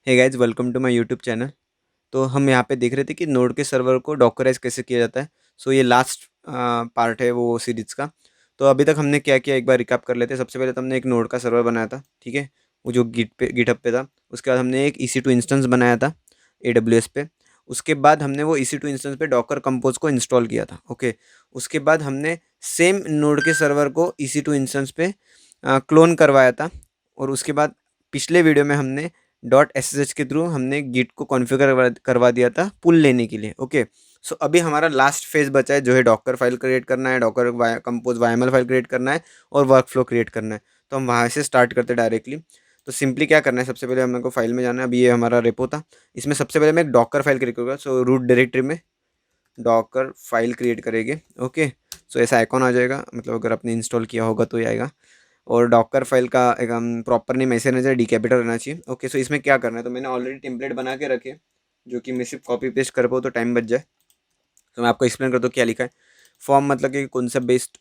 Hey guys, welcome to my YouTube channel. तो हम यहाँ पे देख रहे थे कि नोड के सर्वर को डॉकराइज कैसे किया जाता है। सो ये लास्ट पार्ट है वो सीरीज़ का। तो अभी तक हमने क्या किया, एक बार रिकैप कर लेते हैं। सबसे पहले तो हमने एक नोड का सर्वर बनाया था, ठीक है, वो जो गिटहब पे था। उसके बाद हमने एक EC2 इंस्टेंस बनाया था AWS पे। उसके बाद हमने वो EC2 इंस्टेंस पे डॉकर कंपोज को इंस्टॉल किया था, ओके। उसके बाद हमने सेम नोड के सर्वर को EC2 इंस्टेंस पे क्लोन करवाया था। और उसके बाद पिछले वीडियो में हमने .sh के थ्रू हमने गिट को कॉन्फ़िगर करवा दिया था पुल लेने के लिए, ओके। सो अभी हमारा लास्ट फेज़ बचा है, जो है डॉकर फाइल क्रिएट करना है, Docker compose YML file create करना है और वर्क फ्लो क्रिएट करना है। तो हम वहाँ से स्टार्ट करते हैं डायरेक्टली। तो सिंपली क्या करना है, सबसे पहले हमें को फाइल में जाना है। अभी ये हमारा रेपो था, इसमें सबसे पहले मैं एक डॉकर फाइल क्रिएट करूँगा। सो रूट डायरेक्टरी में डॉकर फाइल क्रिएट करेंगे, ओके। सो ऐसा आइकॉन आ जाएगा, मतलब अगर आपने इंस्टॉल किया होगा तो ये आएगा। और डॉकर फाइल का एक प्रॉपर नेम ऐसे रहना चाहिए, डी कैपिटल रहना चाहिए, ओके। सो इसमें क्या करना है, तो मैंने ऑलरेडी टेम्पलेट बना के रखे, जो कि मैं सिर्फ कॉपी पेस्ट कर पाऊँ तो टाइम बच जाए। तो मैं आपको एक्सप्लेन करता हूँ क्या लिखा है। फॉर्म मतलब कि कॉन्सेप्ट बेस्ड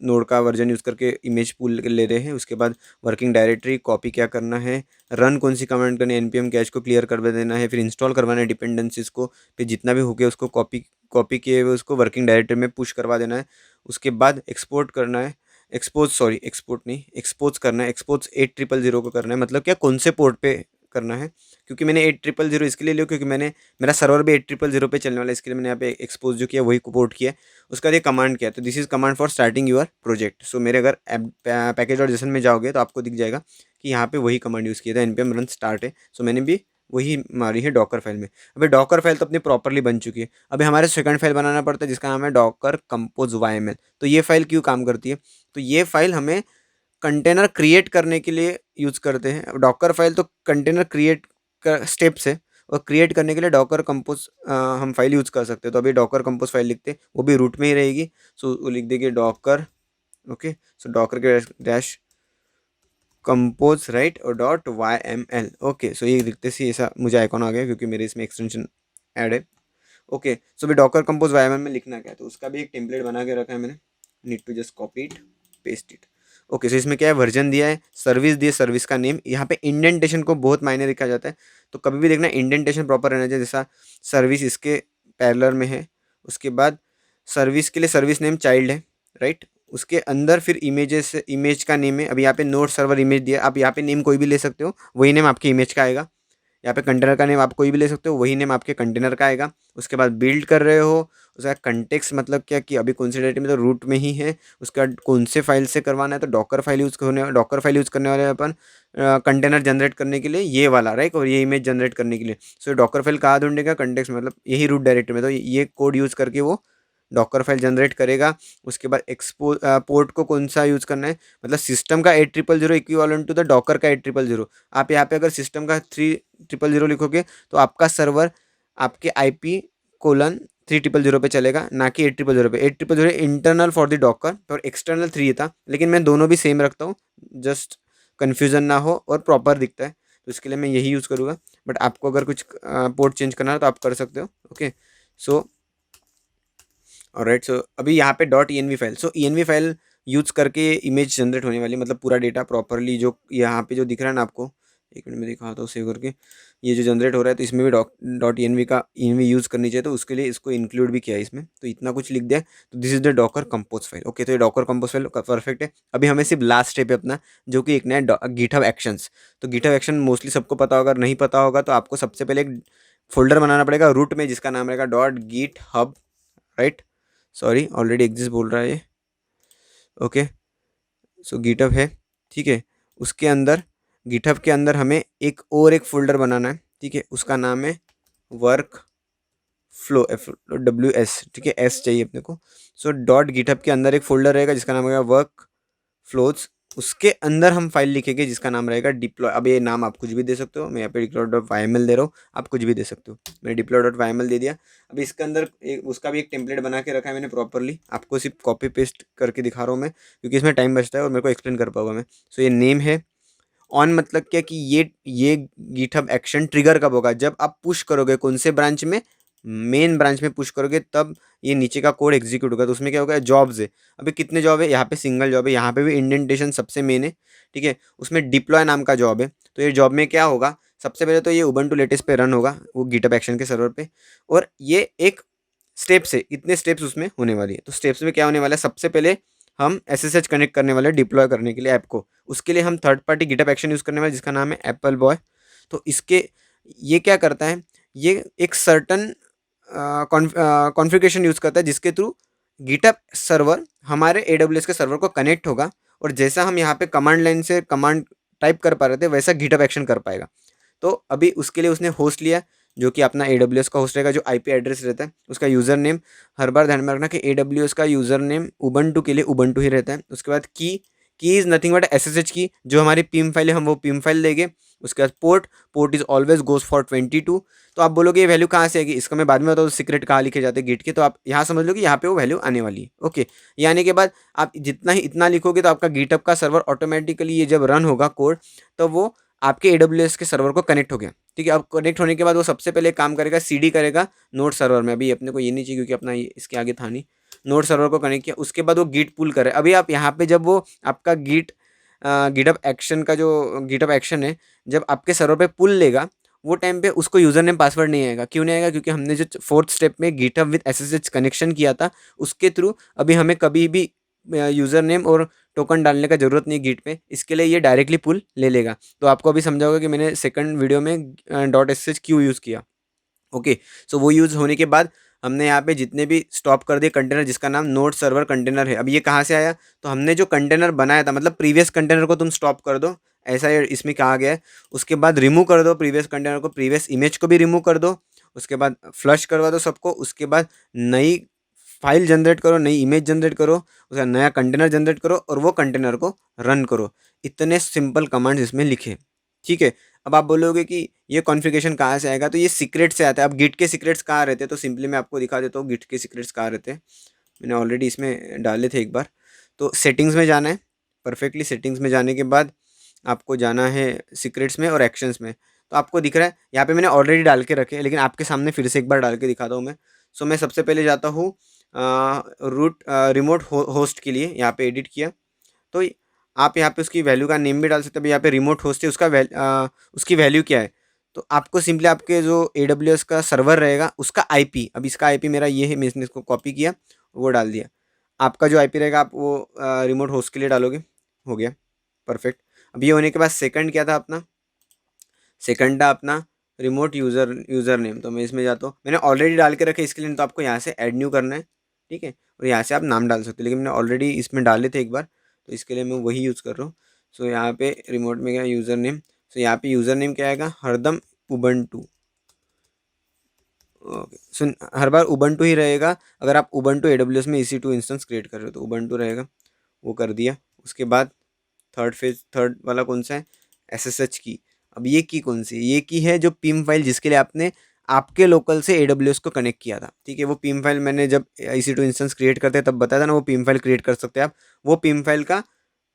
नोड का वर्जन यूज़ करके इमेज पूल ले रहे हैं। उसके बाद वर्किंग डायरेक्टरी कॉपी क्या करना है, रन कौन सी कमांड करनी है, npm कैश को क्लियर कर देना है, फिर इंस्टॉल करवाना है डिपेंडेंसीज को, फिर जितना भी हो गया उसको कॉपी कॉपी किए हुए उसको वर्किंग डायरेक्टरी में पुश करवा देना है। उसके बाद एक्सपोर्ट करना है, एक्सपोर्ट नहीं, एक्सपोज करना है। एक्सपोज 8000 को करना है, मतलब क्या कौन से पोर्ट पे करना है। क्योंकि मैंने 8000 इसके लिए लिया क्योंकि मैंने मेरा सर्वर भी 8000 पे चलने वाला है, इसके लिए मैंने यहाँ पे एक्सपोज जो किया वही पोर्ट किया है। उसका ये कमांड किया, तो this is command for starting your project. So मेरे अगर पैकेज और जेसन में जाओगे तो आपको दिख जाएगा कि यहाँ पे वही कमांड यूज़ किया था, npm रन स्टार्ट है। सो मैंने भी वही मारी है डॉकर फाइल में। अभी डॉकर फाइल तो अपनी प्रॉपरली बन चुकी है। अभी हमारे सेकंड फाइल बनाना पड़ता है जिसका नाम है डॉकर कंपोज YML। तो ये फाइल क्यों काम करती है, तो ये फाइल हमें कंटेनर क्रिएट करने के लिए यूज़ करते हैं। डॉकर फाइल तो कंटेनर क्रिएट का स्टेप्स है, और क्रिएट करने के लिए डॉकर कंपोज हम फाइल यूज़ कर सकते हैं। तो अभी डॉकर कंपोज फाइल लिखते हैं, वो भी रूट में ही रहेगी। सो वो लिख देंगे डॉकर, ओके। सो डॉकर के डैश कंपोज राइट और .yml, ओके। सो ये लिखते सी ऐसा मुझे आइकॉन आ गया क्योंकि मेरे इसमें एक्सटेंशन ऐड है, ओके। सो भी डॉकर कंपोज YML में लिखना क्या है, तो उसका भी एक टेम्पलेट बना के रखा है मैंने। Need to just copy it, paste it, okay. So इसमें क्या है, वर्जन दिया है, सर्विस दी है, सर्विस का नेम। यहाँ पे इंडेंटेशन को बहुत मायने रखा जाता है, तो कभी भी देखना इंडेंटेशन प्रॉपर रहना चाहिए। जैसा सर्विस इसके पैरेलल में है, उसके बाद सर्विस के लिए सर्विस नेम चाइल्ड है, राइट। उसके अंदर फिर इमेजेस, इमेज का नेम है। अभी यहाँ पे नोड सर्वर इमेज दिया, आप यहाँ पे नेम कोई भी ले सकते हो, वही नेम आपकी इमेज का आएगा। यहाँ पे कंटेनर का नेम आप कोई भी ले सकते हो, वही नेम आपके कंटेनर का आएगा। उसके बाद बिल्ड कर रहे हो, उसका कंटेक्स्ट मतलब क्या कि अभी कौन सी डायरेक्टरी में, तो रूट में ही है। उसका कौन से फाइल से करवाना है, तो डॉकर फाइल यूज़ करने, डॉकर फाइल यूज़ करने वाले हैं अपन कंटेनर जनरेट करने के लिए, ये वाला राइट, और ये इमेज जनरेट करने के लिए। सो डॉकर फाइल कहाँ ढूंढेगा, कंटेक्स्ट मतलब यही रूट डायरेक्टरी में। तो ये कोड यूज़ करके वो डॉकर फाइल जनरेट करेगा। उसके बाद पोर्ट को कौन सा यूज़ करना है, मतलब सिस्टम का 8000 इक्विवेलेंट टू द डॉकर का 8000। आप यहाँ पे अगर सिस्टम का 3000 लिखोगे तो आपका सर्वर आपके IP:3000 पे चलेगा, ना कि 8000 पे। 8000 इंटरनल फॉर द डॉकर और एक्सटर्नल 3 था, लेकिन मैं दोनों भी सेम रखता हूँ, जस्ट कन्फ्यूज़न ना हो और प्रॉपर दिखता है, तो इसके लिए मैं यही यूज़ करूँगा। बट आपको अगर कुछ पोर्ट चेंज करना है तो आप कर सकते हो, ओके। सो ऑलराइट, सो अभी यहाँ पे .env फाइल, सो env फाइल यूज करके इमेज जनरेट होने वाली, मतलब पूरा डेटा प्रॉपरली जो यहाँ पे जो दिख रहा है ना आपको, एक मिनट में दिखाता हूँ सेव करके। ये जो जनरेट हो रहा है तो इसमें भी .env का env यूज़ करनी चाहिए, तो उसके लिए इसको इंक्लूड भी किया है इसमें। तो इतना कुछ लिख दिया, तो this is the Docker compose file, okay. तो ये डॉकर कंपोज फाइल परफेक्ट है। अभी हमें सिर्फ लास्ट स्टेप है अपना, जो कि एक नया गिटहब एक्शंस। तो गिटहब एक्शन मोस्टली सबको पता होगा, अगर नहीं पता होगा तो आपको सबसे पहले एक फोल्डर बनाना पड़ेगा रूट में, जिसका नाम रहेगा .github, right. Sorry already exist बोल रहा है ये, ओके। सो गिटहब है, ठीक है। उसके अंदर गिटहब के अंदर हमें एक फोल्डर बनाना है, ठीक है। उसका नाम है वर्क फ्लो, FWS, ठीक है, एस चाहिए अपने को। सो .github के अंदर एक फोल्डर रहेगा जिसका नाम रहेगा वर्क फ्लोज। उसके अंदर हम फाइल लिखेंगे जिसका नाम रहेगा डिप्लॉय। अब ये नाम आप कुछ भी दे सकते हो, मैं यहाँ पे डिप्लॉय.yml दे रहा हूँ, आप कुछ भी दे सकते हो। मैंने डिप्लॉय.yml दे दिया। अभी इसके अंदर उसका भी एक टेम्पलेट बना के रखा है मैंने प्रॉपरली, आपको सिर्फ कॉपी पेस्ट करके दिखा रहा हूँ मैं, क्योंकि इसमें टाइम बचता है और मेरे को एक्सप्लेन कर पाऊंगा मैं। सो ये नेम है ऑन, मतलब क्या कि ये गिटहब एक्शन ट्रिगर कब होगा, जब आप पुश करोगे कौन से ब्रांच में, मेन ब्रांच में पुश करोगे, तब ये नीचे का कोड एग्जीक्यूट होगा। तो उसमें क्या होगा, जॉब्स है। अभी कितने जॉब है, यहाँ पे सिंगल जॉब है, यहाँ पे भी इंडेंटेशन सबसे मेन है, ठीक है। उसमें डिप्लॉय नाम का जॉब है। तो ये जॉब में क्या होगा सबसे पहले तो ये उबंटू लेटेस्ट पे रन होगा वो गिटहब एक्शन के सर्वर पे, और ये एक स्टेप्स है, इतने स्टेप्स उसमें होने वाली है। तो स्टेप्स में क्या होने वाला है, सबसे पहले हम एसएसएच कनेक्ट करने वाले डिप्लॉय करने के लिए ऐप को, उसके लिए हम third party GitHub action use करने वाले जिसका नाम है एप्पल बॉय। तो इसके ये क्या करता है, ये एक सर्टन कॉन्फ़िगरेशन यूज़ करता है जिसके थ्रू गिटहब सर्वर हमारे एडब्ल्यूएस के सर्वर को कनेक्ट होगा, और जैसा हम यहाँ पे कमांड लाइन से कमांड टाइप कर पा रहे थे वैसा गिटहब एक्शन कर पाएगा। तो अभी उसके लिए उसने होस्ट लिया जो कि अपना एडब्ल्यूएस का होस्ट रहेगा, जो आईपी एड्रेस रहता है उसका यूज़र नेम, हर बार ध्यान में रखना कि एडब्ल्यूएस का यूज़र नेम उबंटू के लिए उबंटू ही रहता है। उसके बाद की इज़ नथिंग बट एसएसएच की, जो हमारी पिम फाइल है हम वो पिम फाइल देंगे। उसके बाद port is always goes for 22। तो आप बोलोगे ये वैल्यू कहाँ से आएगी, इसका मैं बाद में बताऊँ सीक्रेट कहाँ लिखे जाते हैं गिट के, तो आप यहाँ समझ लो कि यहाँ पे वो वैल्यू आने वाली है। ओके, ये आने के बाद आप जितना ही इतना लिखोगे तो आपका गिटहब का सर्वर ऑटोमेटिकली ये जब रन होगा कोड, तो वो आपके एडब्ल्यूएस के सर्वर को कनेक्ट हो गया। ठीक है, अब कनेक्ट होने के बाद वो सबसे पहले काम करेगा, सीडी करेगा नोड सर्वर में। अभी अपने को ये नहीं चाहिए क्योंकि अपना ये इसके आगे था नहीं। नोड सर्वर को कनेक्ट किया, उसके बाद वो गिट पुल करे। अभी आप यहाँ पे जब वो आपका गिटहब एक्शन का जो गिटहब एक्शन है जब आपके सर्वर पे पुल लेगा, वो टाइम पे उसको यूज़र नेम पासवर्ड नहीं आएगा। क्यों नहीं आएगा, क्योंकि हमने जो फोर्थ स्टेप में गिटहब विद एसएसएच कनेक्शन किया था उसके थ्रू अभी हमें कभी भी यूज़र नेम और टोकन डालने का ज़रूरत नहीं गिट पे, इसके लिए ये डायरेक्टली पुल ले लेगा। तो आपको अभी समझा होगा कि मैंने सेकंड वीडियो में डॉट एसएसएच क्यों यूज़ किया। ओके, सो वो यूज़ होने के बाद हमने यहाँ पे जितने भी स्टॉप कर दिए कंटेनर जिसका नाम नोड सर्वर कंटेनर है। अब ये कहाँ से आया, तो हमने जो कंटेनर बनाया था, मतलब प्रीवियस कंटेनर को तुम स्टॉप कर दो, ऐसा ये इसमें कहा गया है। उसके बाद रिमूव कर दो प्रीवियस कंटेनर को, प्रीवियस इमेज को भी रिमूव कर दो, उसके बाद फ्लश करवा दो सबको, उसके बाद नई फाइल जनरेट करो, नई इमेज जनरेट करो, उसका नया कंटेनर जनरेट करो और वो कंटेनर को रन करो। इतने सिंपल कमांड्स इसमें लिखे। ठीक है, अब आप बोलोगे कि ये कॉन्फ़िगरेशन कहाँ से आएगा, तो ये सीक्रेट से आता है। अब गिट के सीक्रेट्स कहाँ रहते हैं, तो सिंपली मैं आपको दिखा देता हूँ गिट के सीक्रेट्स कहाँ रहते हैं। मैंने ऑलरेडी इसमें डाले थे एक बार। तो सेटिंग्स में जाना है, परफेक्टली सेटिंग्स में जाने के बाद आपको जाना है सीक्रेट्स में और एक्शंस में। तो आपको दिख रहा है यहाँ पे मैंने ऑलरेडी डाल के रखे हैं, लेकिन आपके सामने फिर से एक बार डाल के दिखाता हूँ मैं। सो मैं सबसे पहले जाता हूँ रूट रिमोट होस्ट के लिए, यहाँ पे एडिट किया। तो आप यहाँ पे उसकी वैल्यू का नेम भी डाल सकते हैं। अभी यहाँ पे रिमोट होस्ट है, उसकी वैल्यू क्या है, तो आपको सिंपली आपके जो एडब्ल्यूएस का सर्वर रहेगा उसका आईपी, अब इसका आईपी मेरा ये है, मैंने इसको कॉपी किया वो डाल दिया। आपका जो आईपी रहेगा आप वो रिमोट होस्ट के लिए डालोगे। हो गया, परफेक्ट। अब ये होने के बाद सेकंड क्या था अपना, सेकंड था अपना रिमोट यूज़र नेम। तो मैं इसमें जाता हूँ, मैंने ऑलरेडी डाल के रखे इसके लिए, तो आपको यहाँ से ऐड न्यू करना है। ठीक है, और यहाँ से आप नाम डाल सकते हो, लेकिन मैंने ऑलरेडी इसमें डाले थे एक बार, तो इसके लिए मैं वही यूज़ कर रहा हूँ। सो यहाँ पे रिमोट में गया यूज़र नेम। सो यहाँ पे यूज़र नेम क्या आएगा, हरदम उबंटू। ओके, सुन, हर बार उबंटू ही रहेगा। अगर आप उबंटू एडब्ल्यूएस में EC2 इंस्टेंस क्रिएट कर रहे हो तो उबंटू रहेगा, वो कर दिया। उसके बाद थर्ड वाला कौन सा है, एसएसएच की। अब ये की कौन सी, ये की है जो पिम फाइल जिसके लिए आपने आपके लोकल से एडब्ल्यूएस को कनेक्ट किया था। ठीक है, वो पिम फाइल मैंने जब EC2 इंस्टेंस क्रिएट करते हैं तब बताया था ना, वो पिम फाइल क्रिएट कर सकते हैं आप। वो पिम फाइल का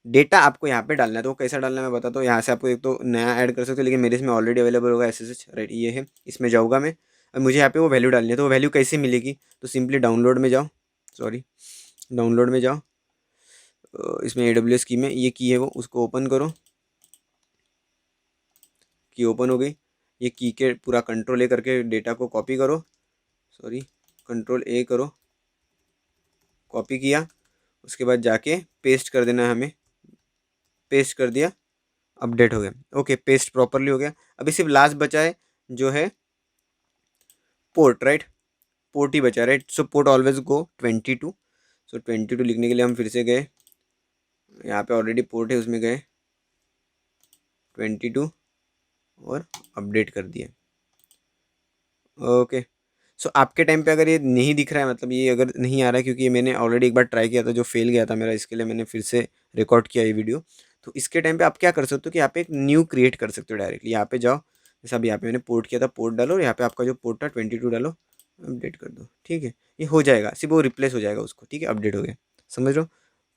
डेटा आपको यहाँ पे डालना है। तो वो कैसा डालना है मैं बताता हूँ। यहाँ से आपको एक तो नया ऐड कर सकते हो, लेकिन मेरे इसमें ऑलरेडी अवेलेबल होगा एसएसएच, राइट, ये है, इसमें जाऊँगा मैं। अब मुझे यहाँ पे वो वैल्यू डालनी है, तो वो वैल्यू कैसे मिलेगी, तो सिंपली डाउनलोड में जाओ, सॉरी, डाउनलोड में जाओ, इसमें AWS की में ये की है वो, उसको ओपन करो। की ओपन हो गई, ये की के पूरा कंट्रोल A करके डेटा को कॉपी करो, सॉरी, कंट्रोल A करो, कॉपी किया। उसके बाद जाके पेस्ट कर देना है हमें, पेस्ट कर दिया, अपडेट हो गया। ओके, पेस्ट प्रॉपरली हो गया। अभी सिर्फ लास्ट बचा है जो है पोर्ट, राइट, पोर्ट ही बचा, राइट। सो पोर्ट ऑलवेज गो 22। सो 22 लिखने के लिए हम फिर से गए, यहाँ पे ऑलरेडी पोर्ट है उसमें गए 22 और अपडेट कर दिया। ओके, सो आपके टाइम पे अगर ये नहीं दिख रहा है, मतलब ये अगर नहीं आ रहा है, क्योंकि ये मैंने ऑलरेडी एक बार ट्राई किया था जो फेल गया था मेरा, इसके लिए मैंने फिर से रिकॉर्ड किया ये वीडियो। तो इसके टाइम पे आप क्या कर सकते हो कि यहाँ पे एक न्यू क्रिएट कर सकते हो डायरेक्टली। यहाँ पे जाओ, जैसा अभी यहाँ पे मैंने पोर्ट किया था, पोर्ट डालो और यहाँ पे आपका जो पोर्ट था 22 डालो, अपडेट कर दो। ठीक है, ये हो जाएगा, सिर्फ वो रिप्लेस हो जाएगा उसको। ठीक है, अपडेट हो गया, समझ लो,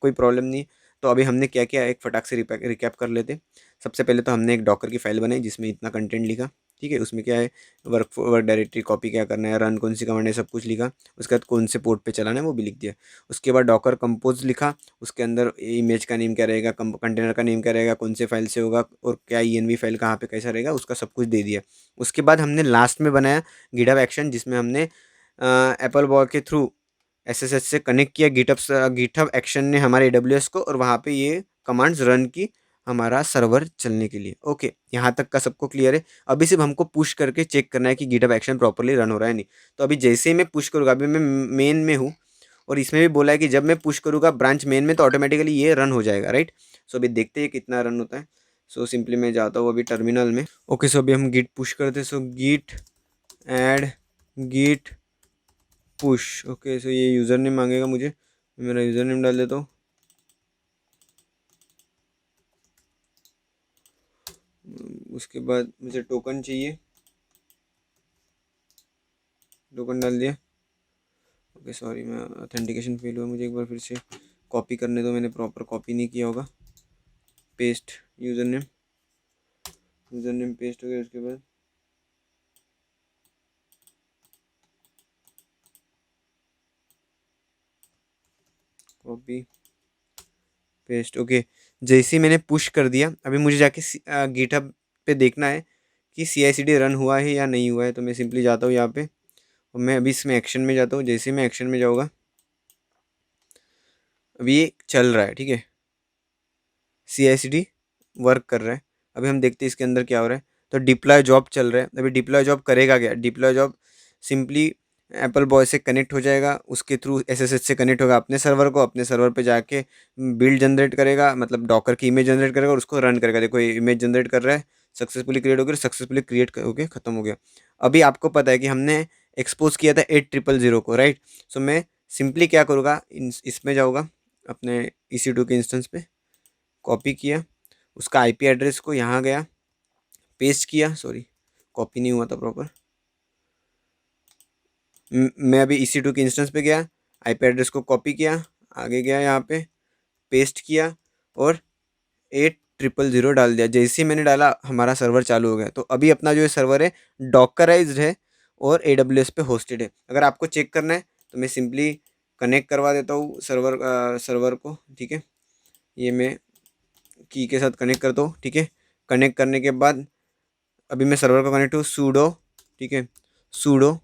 कोई प्रॉब्लम नहीं है। तो अभी हमने क्या किया, एक फटाक से रिकैप कर लेते। सबसे पहले तो हमने एक डॉकर की फाइल बनाई जिसमें इतना कंटेंट लिखा। ठीक है। उसमें क्या है, वर्क डायरेक्टरी कॉपी क्या करना है, रन कौन सी कमांड है, सब कुछ लिखा। उसके बाद कौन से पोर्ट पे चलाना है वो भी लिख दिया। उसके बाद डॉकर कंपोज लिखा, उसके अंदर इमेज का नेम क्या रहेगा, कंटेनर का नेम क्या रहेगा, कौन से फाइल से होगा और क्या ENV फाइल कहाँ पे कैसा रहेगा, उसका सब कुछ दे दिया। उसके बाद हमने लास्ट में बनाया गिटहब एक्शन, जिसमें हमने एप्पल बॉय के थ्रू SSH से कनेक्ट किया गिटहब एक्शन ने हमारे AWS को, और वहाँ पे ये कमांड्स रन की हमारा सर्वर चलने के लिए। ओके, यहाँ तक का सबको क्लियर है। अभी सिर्फ हमको पुश करके चेक करना है कि गिटहब एक्शन प्रॉपर्ली रन हो रहा है नहीं। तो अभी जैसे ही मैं पुश करूँगा, अभी मैं मेन में हूँ और इसमें भी बोला है कि जब मैं पुश करूँगा ब्रांच मेन में तो ऑटोमेटिकली ये रन हो जाएगा, राइट। सो अभी देखते हैं कितना रन होता है। सो सिंपली मैं जाता हूँ अभी टर्मिनल में। ओके, सो अभी हम गिट पुश करते हैं। So git add git push. Okay, so ये यूज़र नेम मांगेगा मुझे, मेरा यूज़र नेम डाल देता हूँ। उसके बाद मुझे टोकन चाहिए, टोकन डाल दिया। ओके सॉरी, मैं ऑथेंटिकेशन फेल हुआ, मुझे एक बार फिर से कॉपी करने दो, मैंने प्रॉपर कॉपी नहीं किया होगा। पेस्ट यूज़र नेम पेस्ट हो गया। उसके बाद कॉपी पेस्ट। ओके, जैसे ही मैंने पुश कर दिया, अभी मुझे जाके गिटहब पे देखना है कि CI/CD रन हुआ है या नहीं हुआ है। तो मैं सिंपली जाता हूँ यहाँ पे और मैं अभी इसमें एक्शन में जाता हूँ। जैसे ही मैं एक्शन में जाऊँगा, अभी ये चल रहा है, ठीक है, CI/CD वर्क कर रहा है। अभी हम देखते हैं इसके अंदर क्या हो रहा है। तो डिप्लॉय जॉब चल रहा है। अभी डिप्लॉय जॉब करेगा क्या, deploy job simply Apple boy से कनेक्ट हो जाएगा, उसके थ्रू SSH से कनेक्ट होगा अपने सर्वर को, अपने सर्वर पे जाके बिल्ड जनरेट करेगा, मतलब डॉकर की इमेज जनरेट करेगा और उसको रन करेगा। देखो ये इमेज जनरेट कर रहा है, सक्सेसफुली क्रिएट हो गया, सक्सेसफुली क्रिएट हो गया, खत्म हो गया। अभी आपको पता है कि हमने एक्सपोज किया था 8000 को, राइट। सो मैं सिंपली क्या करूँगा, इसमें जाऊँगा अपने EC2 के इंस्टेंस पे, कॉपी किया उसका IP एड्रेस को, यहाँ गया पेस्ट किया, सॉरी कॉपी नहीं हुआ था प्रॉपर। मैं अभी EC2 के इंस्टेंस पे गया, IP एड्रेस को कॉपी किया, आगे गया यहाँ पे पेस्ट किया और 8000 डाल दिया। जैसे ही मैंने डाला हमारा सर्वर चालू हो गया। तो अभी अपना जो सर्वर है डॉकराइज्ड है और AWS पे होस्टेड है। अगर आपको चेक करना है तो मैं सिंपली कनेक्ट करवा देता हूँ सर्वर को, ठीक है। ये मैं की के साथ कनेक्ट करता हूँ, ठीक है। कनेक्ट करने के बाद अभी मैं सर्वर को कनेक्ट हूँ, सूडो, ठीक है, सूडो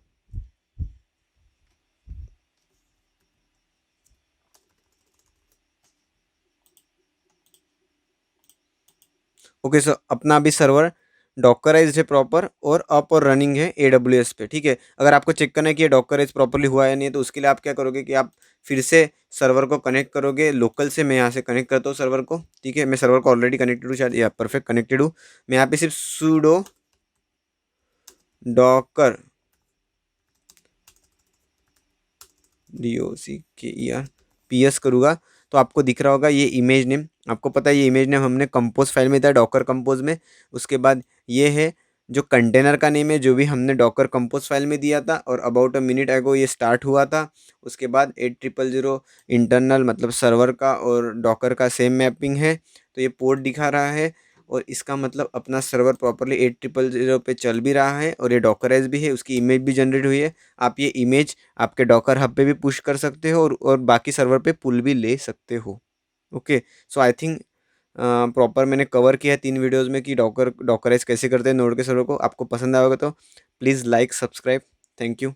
ओके। सर अपना अभी सर्वर डॉकराइज्ड है प्रॉपर और अप और रनिंग है AWS पे, ठीक है। अगर आपको चेक करना है कि ये डॉकराइज प्रॉपर्ली हुआ है नहीं है, तो उसके लिए आप क्या करोगे कि आप फिर से सर्वर को कनेक्ट करोगे लोकल से। मैं यहाँ से कनेक्ट करता हूँ सर्वर को, ठीक है। मैं सर्वर को ऑलरेडी कनेक्टेड हूँ, शायद या परफेक्ट कनेक्टेड हूँ। मैं यहाँ पे सिर्फ सूडो डॉकर DOCKER PS करूँगा तो आपको दिख रहा होगा ये इमेज नेम। आपको पता है ये इमेज नेम हमने कंपोज फाइल में था, डॉकर कंपोज में। उसके बाद ये है जो कंटेनर का नेम है, जो भी हमने डॉकर कंपोज फाइल में दिया था, और अबाउट अ मिनट अगो ये स्टार्ट हुआ था। उसके बाद 8000 इंटरनल मतलब सर्वर का और डॉकर का सेम मैपिंग है, तो ये पोर्ट दिखा रहा है। और इसका मतलब अपना सर्वर प्रॉपरली 8000 पे चल भी रहा है और ये डॉकराइज भी है, उसकी इमेज भी जनरेट हुई है। आप ये इमेज आपके डॉकर हब पे भी पुश कर सकते हो और बाकी सर्वर पे पुल भी ले सकते हो। Okay, so I think proper मैंने कवर किया है 3 वीडियोज़ में कि डॉकराइज कैसे करते हैं नोड के सर्वर को। आपको पसंद आएगा तो please like subscribe. Thank you.